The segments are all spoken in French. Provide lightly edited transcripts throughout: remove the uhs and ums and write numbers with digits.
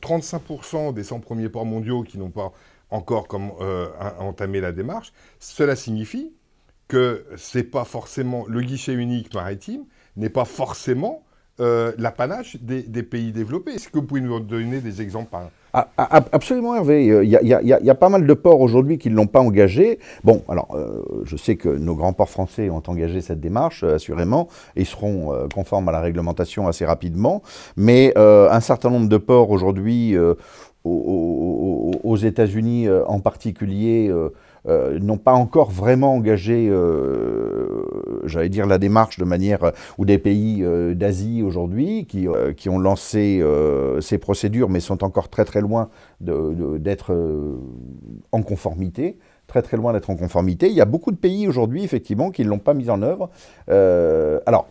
35% des 100 premiers ports mondiaux qui n'ont pas encore entamé la démarche. Cela signifie que c'est pas forcément le guichet unique maritime n'est pas forcément l'apanage des pays développés. Est-ce que vous pouvez nous donner des exemples Absolument, Hervé. Il y a pas mal de ports aujourd'hui qui ne l'ont pas engagé. Bon, alors, je sais que nos grands ports français ont engagé cette démarche, assurément, et seront conformes à la réglementation assez rapidement. Mais un certain nombre de ports aujourd'hui, aux États-Unis en particulier, n'ont pas encore vraiment engagé, j'allais dire, la démarche de manière, ou des pays d'Asie aujourd'hui qui ont lancé ces procédures, mais sont encore très très loin d'être en conformité. Très très loin d'être en conformité. Il y a beaucoup de pays aujourd'hui, effectivement, qui ne l'ont pas mis en œuvre. Alors,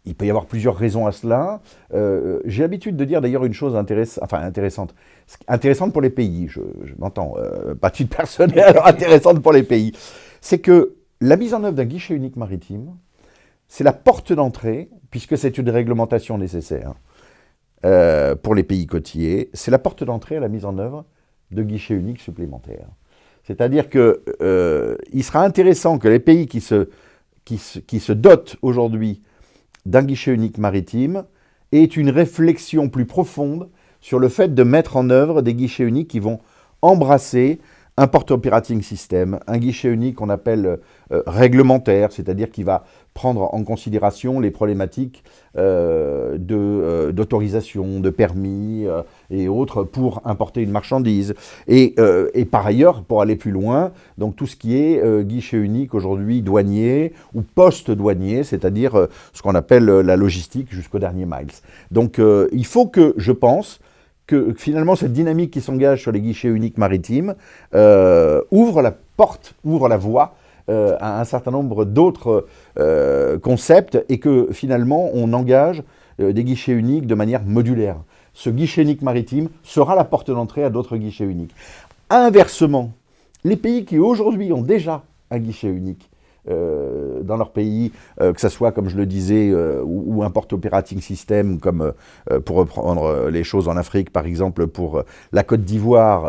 il peut y avoir plusieurs raisons à cela. J'ai l'habitude de dire d'ailleurs une chose intéressante pour les pays, je m'entends, pas de titre personnel, alors intéressante pour les pays. C'est que la mise en œuvre d'un guichet unique maritime, c'est la porte d'entrée, puisque c'est une réglementation nécessaire pour les pays côtiers, c'est la porte d'entrée à la mise en œuvre de guichets uniques supplémentaires. C'est-à-dire qu'il sera intéressant que les pays qui se dotent aujourd'hui d'un guichet unique maritime aient une réflexion plus profonde sur le fait de mettre en œuvre des guichets uniques qui vont embrasser un Port Operating System, un guichet unique qu'on appelle réglementaire, c'est-à-dire qui va prendre en considération les problématiques d'autorisation, de permis et autres pour importer une marchandise. Et par ailleurs, pour aller plus loin, donc tout ce qui est guichet unique aujourd'hui douanier ou post-douanier, c'est-à-dire ce qu'on appelle la logistique jusqu'au dernier miles. Donc il faut que, je pense, que finalement cette dynamique qui s'engage sur les guichets uniques maritimes ouvre la porte, ouvre la voie à un certain nombre d'autres concepts et que finalement on engage des guichets uniques de manière modulaire. Ce guichet unique maritime sera la porte d'entrée à d'autres guichets uniques. Inversement, les pays qui aujourd'hui ont déjà un guichet unique dans leur pays, que ce soit, comme je le disais, ou un Port Operating System, comme pour reprendre les choses en Afrique, par exemple, pour la Côte d'Ivoire,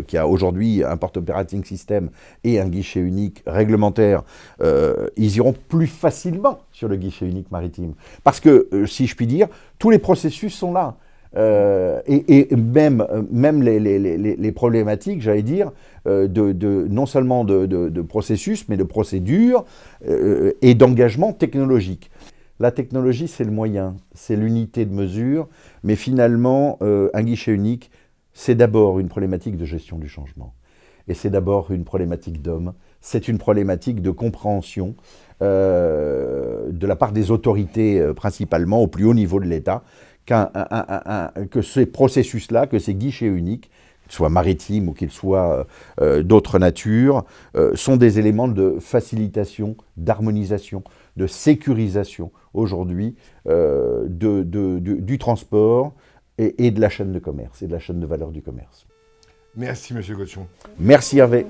qui a aujourd'hui un Port Operating System et un guichet unique réglementaire, ils iront plus facilement sur le guichet unique maritime. Parce que, si je puis dire, tous les processus sont là. Et même les problématiques, j'allais dire, non seulement de processus, mais de procédures et d'engagement technologique. La technologie, c'est le moyen, c'est l'unité de mesure, mais finalement, un guichet unique, c'est d'abord une problématique de gestion du changement. Et c'est d'abord une problématique d'homme, c'est une problématique de compréhension de la part des autorités, principalement au plus haut niveau de l'État, que ces processus-là, que ces guichets uniques, qu'ils soient maritimes ou qu'ils soient d'autres natures, sont des éléments de facilitation, d'harmonisation, de sécurisation aujourd'hui du transport et de la chaîne de commerce et de la chaîne de valeur du commerce. Merci, M. Gauchon. Merci, Hervé.